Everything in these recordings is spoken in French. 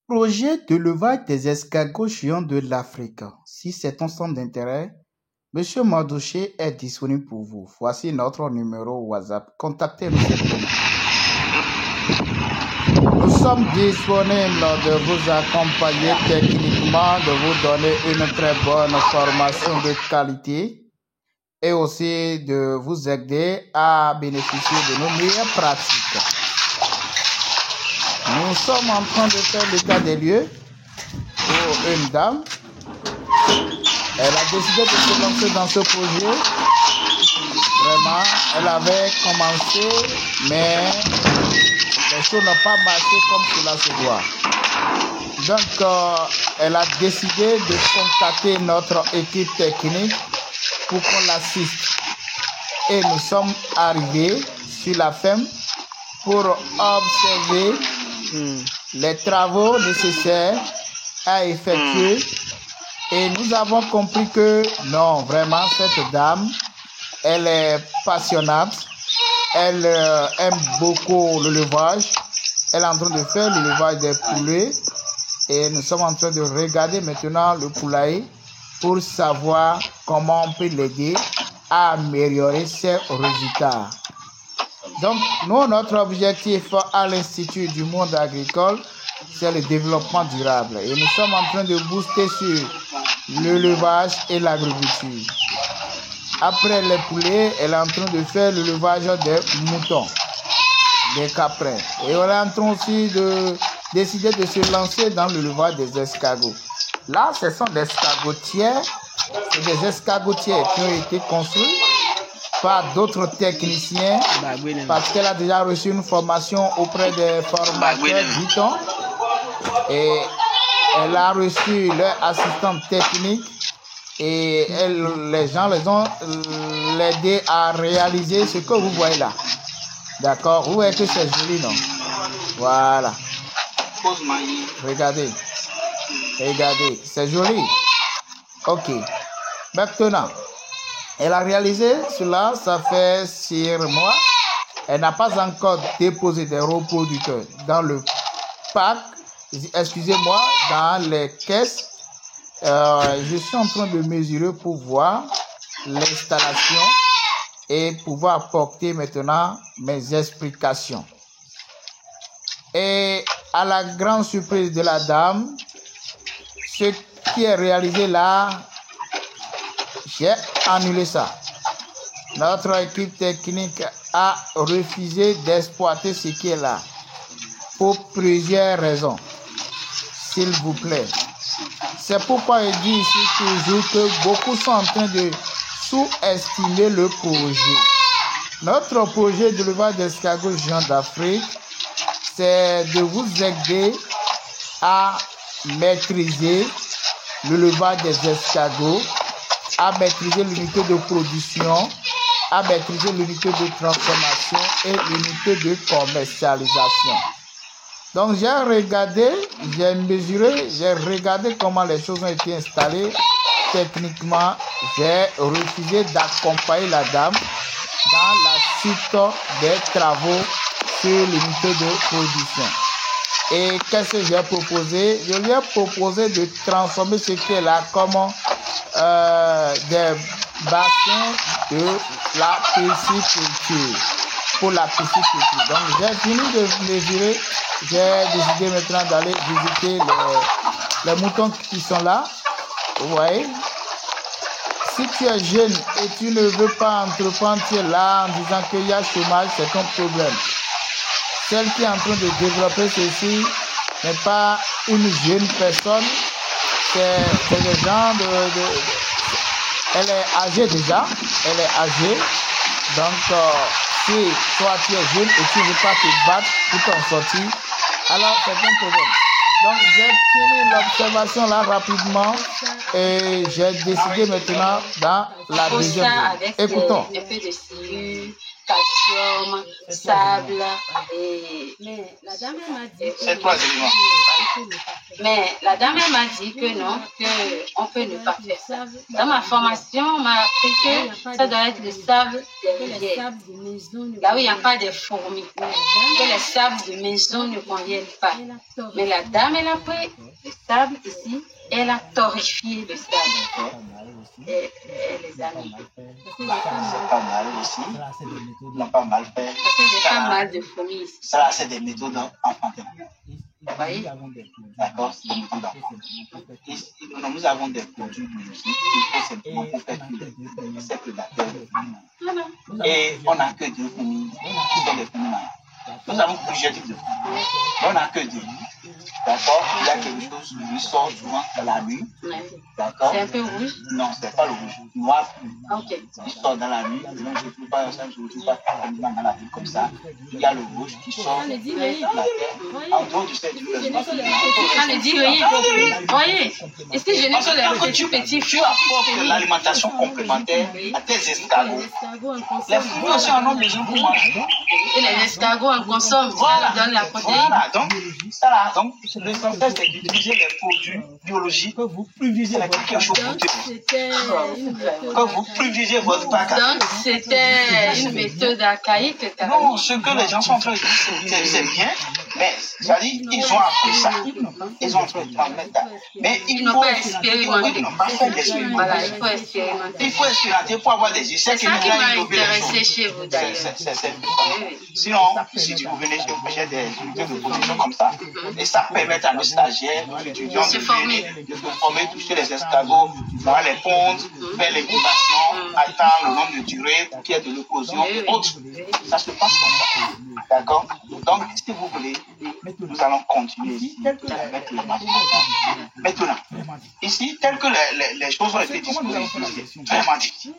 Projet de levage des escargots géants de l'Afrique. Si c'est ton centre d'intérêt, Monsieur Madouché est disponible pour vous. Voici notre numéro WhatsApp. Contactez-nous simplement. Nous sommes disponibles de vous accompagner techniquement, de vous donner une très bonne formation de qualité et aussi de vous aider à bénéficier de nos meilleures pratiques. Nous sommes en train de faire l'état des lieux pour une dame. Elle a décidé de se lancer dans ce projet. Vraiment, elle avait commencé, mais les choses n'ont pas marché comme cela se doit. Donc, elle a décidé de contacter notre équipe technique pour qu'on l'assiste. Et nous sommes arrivés sur la ferme pour observer les travaux nécessaires à effectuer. Et nous avons compris que non, vraiment, cette dame, elle est passionnante. Elle aime beaucoup le levage. Elle est en train de faire le levage des poulets. Et nous sommes en train de regarder maintenant le poulailler pour savoir comment on peut l'aider à améliorer ses résultats. Donc, nous, notre objectif à l'Institut du monde agricole, c'est le développement durable. Et nous sommes en train de booster sur l'élevage et l'agriculture. Après les poulets, elle est en train de faire le levage des moutons, des caprins. Et on est en train aussi de décider de se lancer dans le levage des escargots. Là, ce sont des escargotières. C'est des escargotières qui ont été construits par d'autres techniciens parce qu'elle a déjà reçu une formation auprès des formateurs Vuitton et elle a reçu leur assistante technique et les gens les ont aidé à réaliser ce que vous voyez là. D'accord? Vous voyez que c'est joli, non? Voilà. Regardez. Regardez, c'est joli. Ok. Maintenant, elle a réalisé cela, ça fait 6 mois. Elle n'a pas encore déposé des reproducteurs dans le pack, excusez-moi, dans les caisses. Je suis en train de mesurer pour voir l'installation et pouvoir apporter maintenant mes explications. Et à la grande surprise de la dame, ce qui est réalisé là, j'ai annulé ça. Notre équipe technique a refusé d'exploiter ce qui est là pour plusieurs raisons. S'il vous plaît. C'est pourquoi je dis ici toujours que beaucoup sont en train de sous-estimer le projet. Notre projet de levage d'escargots géants d'Afrique, c'est de vous aider à maîtriser le levage des escargots, à maîtriser l'unité de production, à maîtriser l'unité de transformation et l'unité de commercialisation. Donc j'ai regardé, j'ai mesuré, j'ai regardé comment les choses ont été installées. Techniquement, j'ai refusé d'accompagner la dame dans la suite des travaux sur l'unité de production. Et qu'est-ce que j'ai proposé? Je lui ai proposé de transformer ce qui est là comme des bassins de la pisciculture, pour la pisciculture. Donc j'ai fini de mesurer, j'ai décidé maintenant d'aller visiter les moutons qui sont là. Vous voyez? Si tu es jeune et tu ne veux pas entreprendre, tu es là en disant qu'il y a chômage, c'est ton problème. Celle qui est en train de développer ceci n'est pas une jeune personne, c'est le genre elle est âgée déjà, elle est âgée. Donc, si toi tu es jeune et tu ne veux pas te battre pour t'en sortir, alors c'est un problème. Donc, j'ai fini l'observation là rapidement et j'ai décidé maintenant dans la deuxième vidéo. Écoutons. Calcium, sable et... Mais la dame m'a dit c'est quoi, Mais la dame, elle m'a dit que non, qu'on peut ne pas faire ça. Dans ma formation, on m'a appris que ça doit être le sable des rivières. Là où il n'y a pas de fourmis. Que les sables de maison ne conviennent pas. Mais la dame, elle a pris le sable ici, elle a torréfié le sable. Et les amis. C'est pas mal aussi. Ils n'ont pas mal fait. Parce que j'ai pas mal de fourmis ici. Ça, c'est des méthodes enfantines. Vous voyez? D'accord, c'est des méthodes d'enfants. Nous avons des produits biologiques. Il faut simplement pour faire ces prédateurs de fourmis. Et on n'a que 2 fourmis. Ce sont des fourmis. Nous avons plusieurs types de fourmis. On n'a que 2. D'accord? Il y a quelque chose qui sort souvent dans la nuit. D'accord? C'est un peu rouge? Non, c'est pas le rouge. Noir. Ok. Il sort dans la nuit. Je ne trouve pas ça, je ne trouve pas dans la vie comme ça. Il y a le rouge qui sort de la terre. En dehors du cercle, Ça ne dit rien. Vous voyez? Et si je n'ai pas les petits tu apportes l'alimentation complémentaire à tes escargots. Les fourmis aussi en ont besoin pour manger. Et les escargots en consomment, ça leur donne la protéine. Voilà, donc, ça là, donc, l'essentiel c'est d'utiliser les produits biologiques que vous privilégiez quelque chose que vous privilégiez votre bagage. Donc, c'était une méthode archaïque. Non, ce que les gens sont en train de dire, c'est bien, mais c'est-à-dire, ils ont appris ça. Ils ont appris ça. Mais Ils n'ont pas expérimenté. Ils n'ont pas fait d'expérimentation. Voilà, il faut expérimenter. Il faut expérimenter pour avoir des essais. C'est ça qui m'a intéressé chez vous d'ailleurs. Sinon, si tu venez chez vous, j'ai des unités de production comme ça, et ça permet à nos stagiaires, aux étudiants de se former, toucher les escargots, voir les pontes, faire les l'incubation, attendre le nombre de durée pour qu'il y ait de l'éclosion et autres. Ça se passe comme ça. D'accord? Donc, si vous voulez, nous allons continuer ici avec le matériel. Maintenant, ici, tel que les choses ont été disposées, c'est vraiment difficile.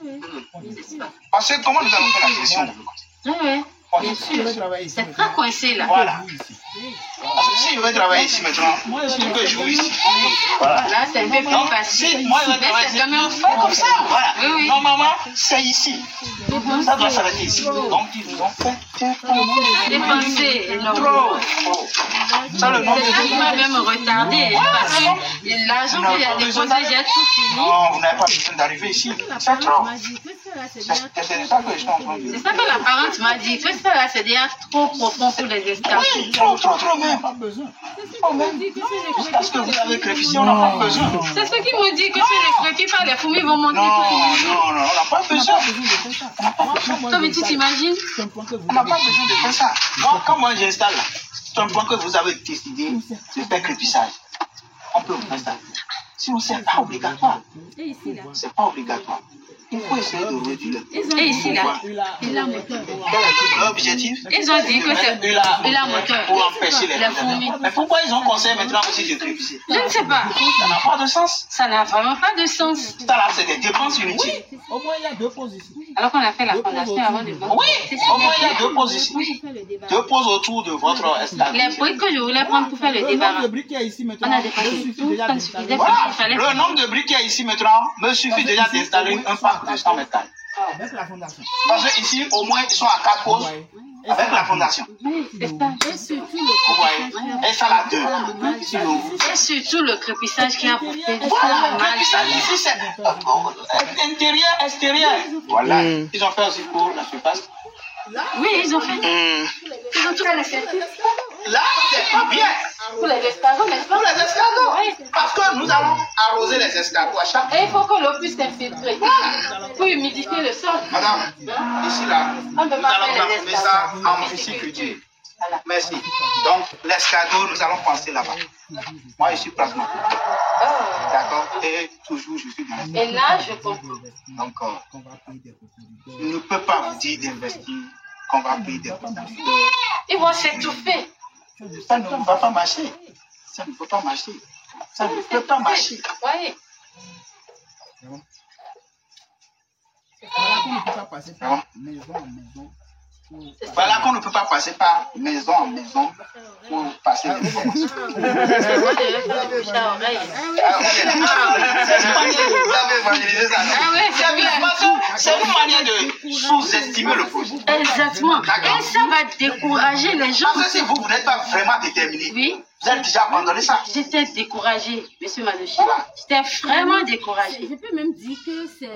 Parce que comment nous allons faire la gestion de l'eau? Bien sûr, c'est très coincé là. Voilà. Parce que si je vais travailler ici maintenant, je peux jouer ici. Voilà. Là, c'est un peu plus facile. Moi, je vais travailler c'est quand même fait comme ça. Voilà. Oui, oui. Normalement, c'est ici. Ça doit s'arrêter ici. Donc, ils nous ont fait dépenser énormément. Ça, le nombre C'est ça qui m'a même retardé. Parce que l'argent que j'ai déposé, j'ai tout fini. Non, vous n'avez pas besoin d'arriver ici. C'est trop. C'est ça que je suis en train de dire. C'est ça que la parente m'a dit. Que ça là, c'est déjà trop profond pour les escargots. Oui, trop même. Pas besoin. Jusqu'à ce que vous avez crépissé, on n'a pas besoin. C'est ce qu'ils m'ont dit, que si je ne crépis pas, les fourmis vont monter. Non, on n'a pas besoin. On n'a pas besoin. Toi, mais tu t'imagines? On n'a pas besoin de faire ça. Moi, quand moi j'installe là, c'est un point que vous avez décidé de faire crépissage. On peut faire ça. Sinon, c'est pas obligatoire. C'est pas obligatoire. Il faut essayer de réduire. Et ici, là, quel est l'objectif? Ils ont dit que c'est la moteur pour empêcher les fourmis. Mais pourquoi ils ont conseillé maintenant aussi de crépisser? Je ne sais pas. Ça n'a pas de sens. Ça n'a vraiment pas de sens. Ça là, c'est des dépenses inutiles. Au moins, il y a 2 poses ici. Alors qu'on a fait la fondation avant de voir. Oui, au moins il y a 2 poses ici. 2 poses autour de votre escalier. Les briques que je voulais prendre pour faire le débarras. Le briques qu'il y a ici On maintenant, a dépassé tout. Ça ne suffisait Voilà. pas. Il fallait Le nombre de briques qu'il y a ici maintenant me suffit déjà d'installer un parc de 100 mètres carrés. avec la fondation. Parce qu'ici, au moins, ils sont à 4 poses avec la fondation. Oui, c'est ça. Et surtout Vous voyez? Et ça, la 2. Ici, Et surtout le crépissage qui a porté. voilà, le crépissage ici, c'est intérieur, extérieur. Voilà. Ils ont fait aussi pour la surface. Oui, ils ont fait. Ils ont tout fait. Là, c'est pas bien. Pour les escargots, n'est-ce pas? Pour les escargots. Parce que nous allons arroser les escargots à chaque fois. Et il faut que l'eau puisse s'infiltrer pour humidifier le sol. Madame, ici là, nous On ne peut pas allons faire les transformer ça escargots. en pisciculture. Merci. Donc, l'escargot, nous allons penser là-bas. Moi, je suis pratiquement. D'accord? Et toujours, je suis dans Et là, je comprends. Donc, je ne peux pas vous dire d'investir, qu'on va payer des produits. Ils vont s'étouffer. Ça ne va pas marcher. Ça ne peut pas marcher. Ça ne peut pas marcher. Oui. Voilà qu'on ne peut pas passer par maison en maison. Voilà qu'on ne peut pas passer par maison en maison pour passer les fonds. Moi, je vais faire le bouche à oreille. Vous avez évangélisé ça. Ah ouais, c'est bien. C'est une manière de sous-estimer le projet. Exactement. Et ça va décourager les gens. Parce que si vous n'êtes pas vraiment déterminé, Oui. Vous avez déjà abandonné ça? J'étais découragée, monsieur Manouchi. J'étais vraiment découragée. Je peux même dire que c'est...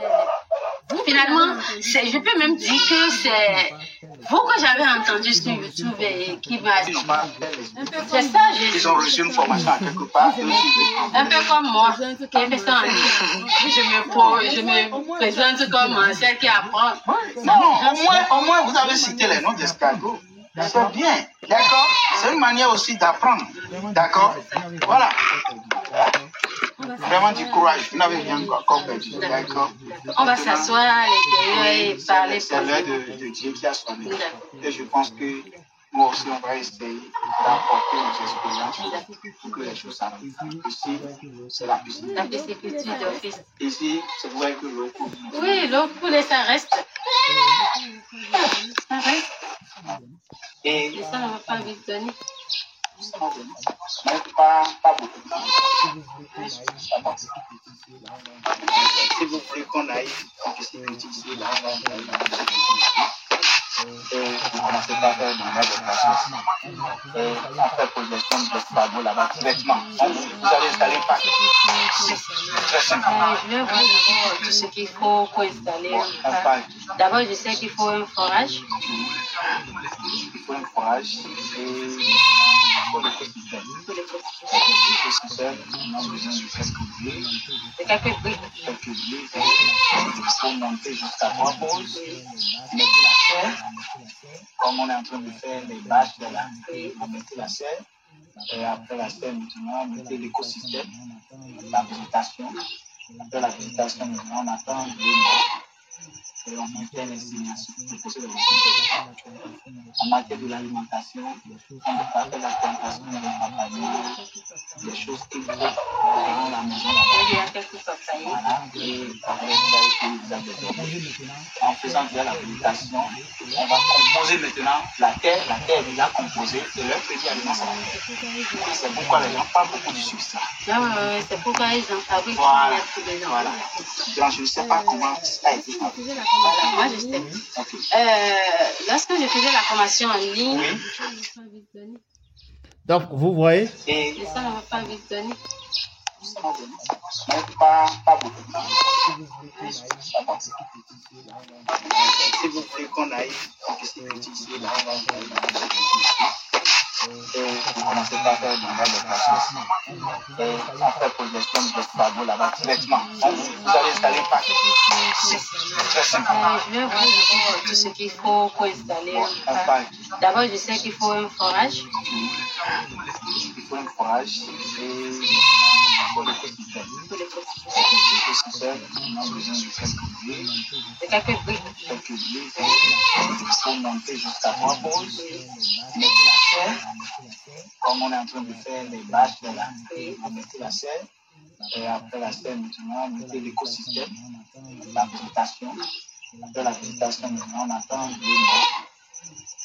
Finalement, je peux même dire que c'est vous que j'avais entendu sur YouTube et qui m'a dit. C'est ça, ils ont reçu une formation à quelque part. Un peu comme moi, qui ai fait ça en ligne. Je me présente comme celle qui apprend. Non, au moins vous avez cité les noms d'escargots. C'est bien, d'accord? C'est une manière aussi d'apprendre, d'accord? Voilà. Vraiment du courage, vous n'avez rien encore perdu, d'accord? On va s'asseoir à l'intérieur et parler. C'est l'heure de Dieu qui a sonné. Et je pense que nous aussi, on va essayer d'apporter nos expériences pour que les choses s'arrêtent. Ici, c'est la piscine. La pisciculture d'office. Ici, c'est vrai que l'eau coule. Oui, l'eau coule, ça reste. Ça reste. Et ça, on va pas vite donner. Mais pas beaucoup. Si vous voulez qu'on aille en pisciculture ici, là, vous commencez par faire de la et après projection de l'escargot là-bas, directement. Vous allez installer un paquet. Très simple. Je vais voir d'abord tout ce qu'il faut pour installer un paquet. D'abord, je sais qu'il faut un forage. Il faut un forage et il faut l'écosystème. L'écosystème, on a besoin de quelques briques. Il faut monter jusqu'à 3 poses, mettre la serre. Comme on est en train de faire les bâches de la on mettait la serre. Et après la serre, maintenant, on mettait l'écosystème, la végétation. Après la végétation, maintenant, on attend 2 mois. Et on mettait les insignations. En matière de l'alimentation, on ne pas faire la plantation de papayers, des choses qu'il faut dans la maison. Voilà, et en faisant déjà la végétation, on va composer maintenant la terre est déjà composée, c'est leur petit aliment. C'est pourquoi les gens parlent beaucoup du substrat. C'est pourquoi ils en fabriquent. Voilà. Donc, je ne sais pas comment ça a été fabriqué. Voilà, moi je sais. Lorsque je faisais la formation en ligne, donc vous voyez, et ça ne va pas vite donner. Mais pas beaucoup. Si vous voulez qu'on aille en pisciculture ici, là, vous commencez par faire de la et après projection de l'escargot là-bas, directement. Vous allez installer un paquet. Très simple. Je vais voir d'abord tout ce qu'il faut pour installer un paquet. D'abord, je sais qu'il faut un forage. Il faut un forage et il faut l'écosystème. L'écosystème, on a besoin de quelques briques. Il faut monter jusqu'à 3 poses, mettre la serre. Comme on est en train de faire les bâches de la on mettait la serre. Et après la serre, maintenant, on mettait l'écosystème, la végétation. Après la végétation, maintenant, on attend 2 mois.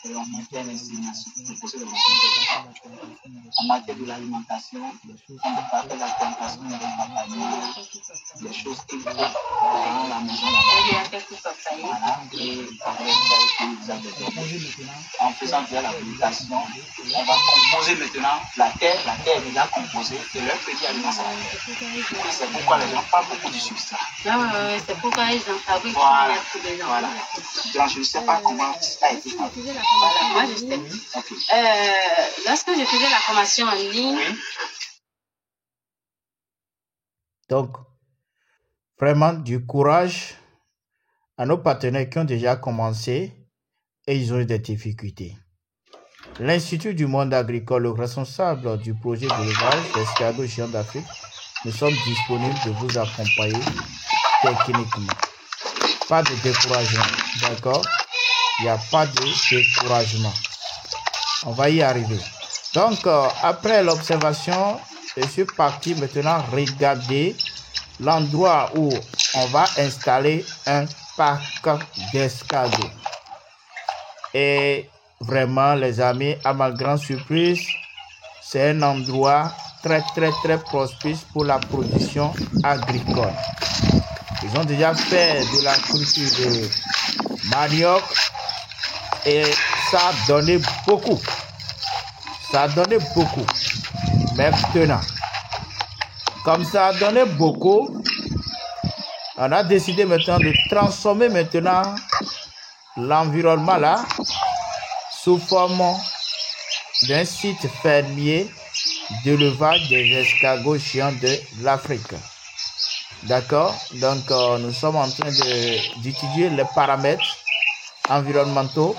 Et on mettait les insignations. En matière de l'alimentation, on ne pas faire la plantation de papayers, des choses qu'il faut dans la maison. Voilà, et en faisant déjà la végétation, on va composer maintenant la terre est déjà composée, c'est leur petit aliment. C'est pourquoi les gens parlent beaucoup du substrat. C'est pourquoi ils en fabriquent. Voilà. Donc, je ne sais pas comment ça a été fabriqué. Voilà, moi je sais. Lorsque je faisais la formation en ligne, donc vraiment du courage à nos partenaires qui ont déjà commencé et ils ont eu des difficultés. L'Institut du monde agricole, le responsable du projet d'élevage d'escargots géants d'Afrique, nous sommes disponibles de vous accompagner techniquement. Pas de découragement, d'accord? Il n'y a pas de découragement. On va y arriver. Donc, après l'observation, je suis parti maintenant regarder l'endroit où on va installer un parc d'escargots. Et vraiment, les amis, à ma grande surprise, c'est un endroit très propice pour la production agricole. Ils ont déjà fait de la culture de manioc et ça a donné beaucoup. Maintenant, comme ça a donné beaucoup, on a décidé maintenant de transformer maintenant l'environnement là sous forme d'un site fermier d'élevage des escargots géants de l'Afrique. D'accord? Donc, nous sommes en train d'étudier les paramètres environnementaux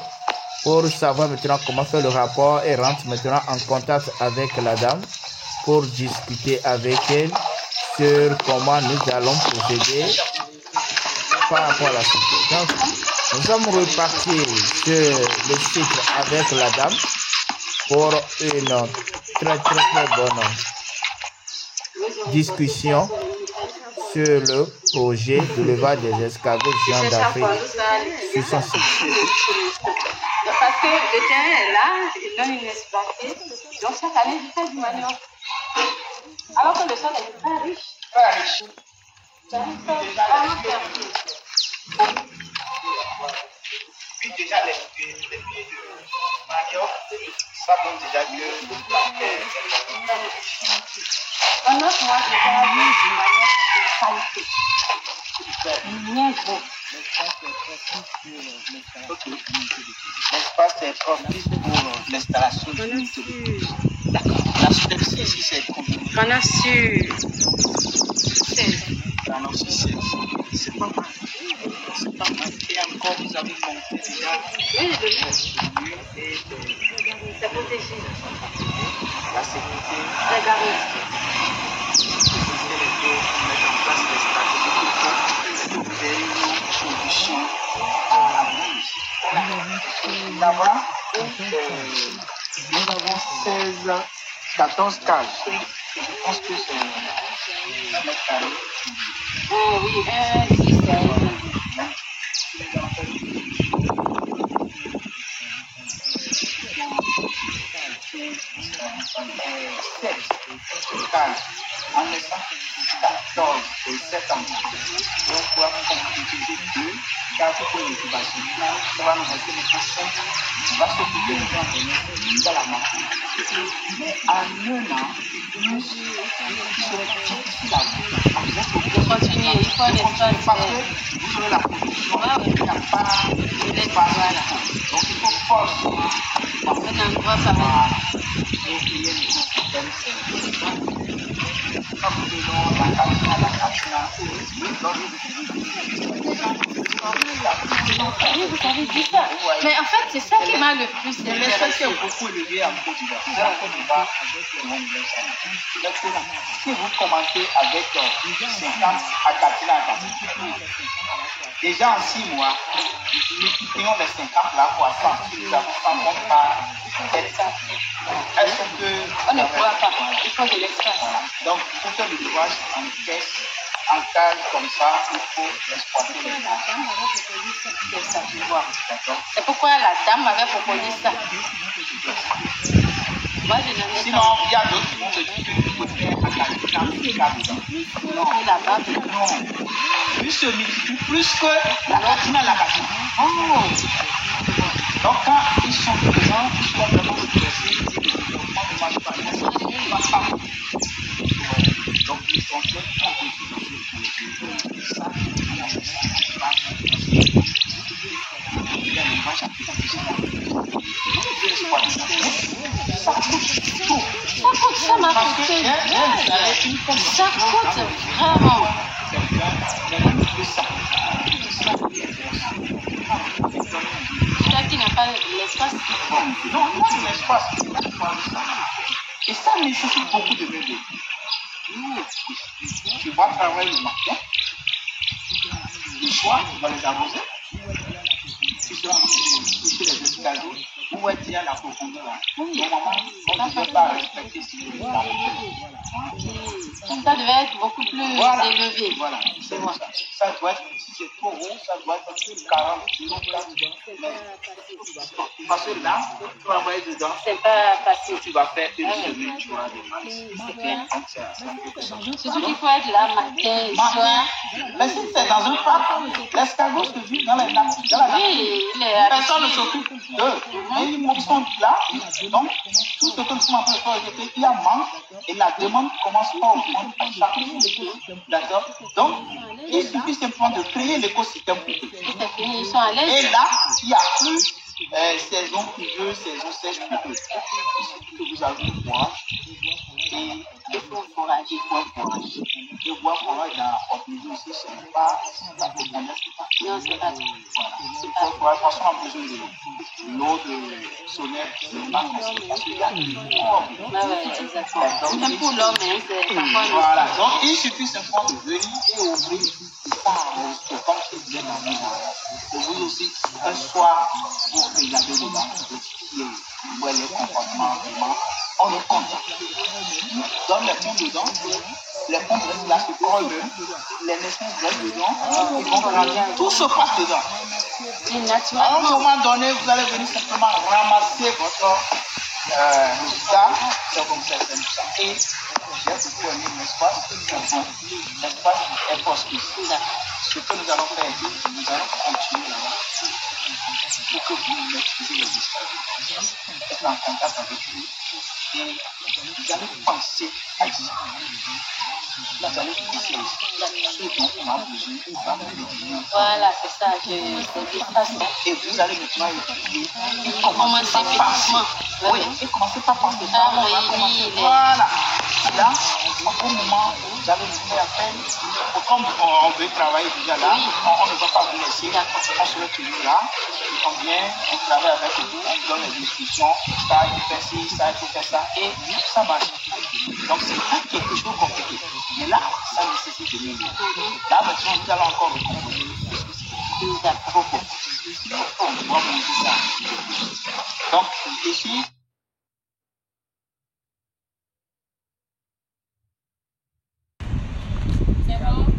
pour savoir maintenant comment faire le rapport et rentre maintenant en contact avec la dame pour discuter avec elle sur comment nous allons procéder par rapport à la suite. Donc, nous sommes repartis sur le site avec la dame pour une très bonne discussion sur le projet de l'élevage des escargots géants d'Afrique sur son site. Parce que le terrain est là, ils donnent une exploité, donc chaque année ils font du manioc. Alors que le sol est très riche. Très riche. C'est un sol vraiment fertile. Puis déjà les pieds de manioc, ça donne déjà que Pendant que moi j'ai déjà vu du manioc de qualité. Bien gros. l'espace est propice pour l'installation du D'accord. La superficie ici c'est combien? On a su 16. C'est pas mal. C'est pas mal. Et encore, vous avez monté déjà. Oui, de l'eau. Et C'est protégé. la sécurité. C'est garanti. Vous allez mettre en place des stratégies qu'il faut que vous ayez une solution à la mise. Là-bas, nous avons 14 cages. Je pense que c'est 1 mètre carré. Oh oui, 10 En laissant 14 et 7 ans, on pourra utiliser 2 cases pour l'incubation. Ça va nous rester maintenant 5. On va s'occuper de la marque. Mais en 1 an, nous serons difficiles à vous. Il faut continuer, il faut un espace. Parce que vous aurez la production, il n'y a pas d'espace. Donc il faut forcément Un endroit pareil. Oui, vous avez dit ça. Mais en fait, c'est ça qui m'a le plus intéressé. Beaucoup élevé en Côte d'Ivoire. Si vous commencez avec 50 à 80, déjà en 6 mois, nous quittions les 50 là pour 100. Si nous avons 100 mois par 700. Est-ce que On ne pourra pas. Il faut de l'espace. donc, pour faire le courage en caisse, en cage comme ça, il faut exploiter les cages. C'est pourquoi la dame m'avait proposé ça. Moi, je n'en ai Sinon, pas. il y a d'autres qui vont te dire que tu peux faire un cabinet. Non, Et là-bas, non. Plus se multiplie, plus que la cantine à la cantine. oh, Donc, quand ils sont présents, ils sont vraiment stressés, ils disent que le développement ne marche pas. Ils ne marche pas. Donc, ils sont très ça, ça m'a coûté. Ça coûte vraiment. Toi qui n'as pas l'espace. Non, moi, je l'espace. Et ça nécessite beaucoup de bébés. Tu vas travailler le matin. Le soir, tu vas les arroser. Tu seras sur les escaliers. Où est-il y a la profondeur là? Normalement, on ne peut pas respecter ce que Ça devait être beaucoup plus élevé. Voilà, c'est ça. Ça ça doit être, si c'est trop haut, ça doit être 40 kilos. Parce que là, tu vas envoyer dedans. C'est pas facile. Tu vas faire une semaine, tu vas C'est clair. Surtout qu'il faut être là matin et soir. Mais si c'est dans un parc, l'escargot se vit dans la nappe. Oui, il est Personne ne s'occupe d'eux. Mais ils sont là. Donc, tout ce que nous sommes en train de faire, c'est qu'il y a manque et la demande commence pas au point à chaque fois. D'accord? Donc, il suffit simplement de créer l'écosystème pour eux. Ils sont à Et l'aise. là, il n'y a plus saison pluvieuse, saison sèche pour eux. Il suffit que vous avez une bois et il faut forager, Le bois forage dans la population aussi, ce n'est pas la population. Non, c'est pas tout. Il faut forager parce qu'on a besoin de l'eau de solaire, c'est pas possible parce qu'il y a de l'eau. Ouais, exactement. Même pour l'homme, hein, c'est parfois. Voilà, donc il suffit simplement de venir et ouvrir comme si vous êtes dans le monde. Ouvrir aussi un soir pour regarder dedans, vérifier où est le comportement vraiment. On le compte. Donne les ponts dedans, les ponts restent là, se collent, les naissances restent dedans, ils vont grandir, tout se passe dedans. Et À un naturellement. moment donné, vous allez venir simplement ramasser votre ça, c'est comme ça, c'est ça. Et j'ai beaucoup aimé l'espace, l'espace est prospère. Ce que nous allons faire ici, nous allons continuer là-bas pour que vous maîtrisez les histoires. Être en contact avec lui et vous allez penser à ici. Là, vous allez penser à ici. Ce dont on a besoin, on va vous le Voilà, c'est ça, c'est ça. et vous allez maintenant étudier. Commencer petitement. Oui, et commencez par penser ça. Ah, On va oui, commencer. oui, Voilà. Là, au moment où vous allez nous faire appel, comme on veut travailler déjà là, on ne va pas vous laisser. On se retrouve là, on vient, on travaille avec vous, on donne les discussions, ça, il faut faire ci, ça, il faut faire ça, et ça marche. Donc, c'est pas quelque chose de compliqué. Mais là, ça nécessite de nous. Là, maintenant, nous allons encore recomposer. D'accord. On va monter ça. Donc, ici, C'est bon.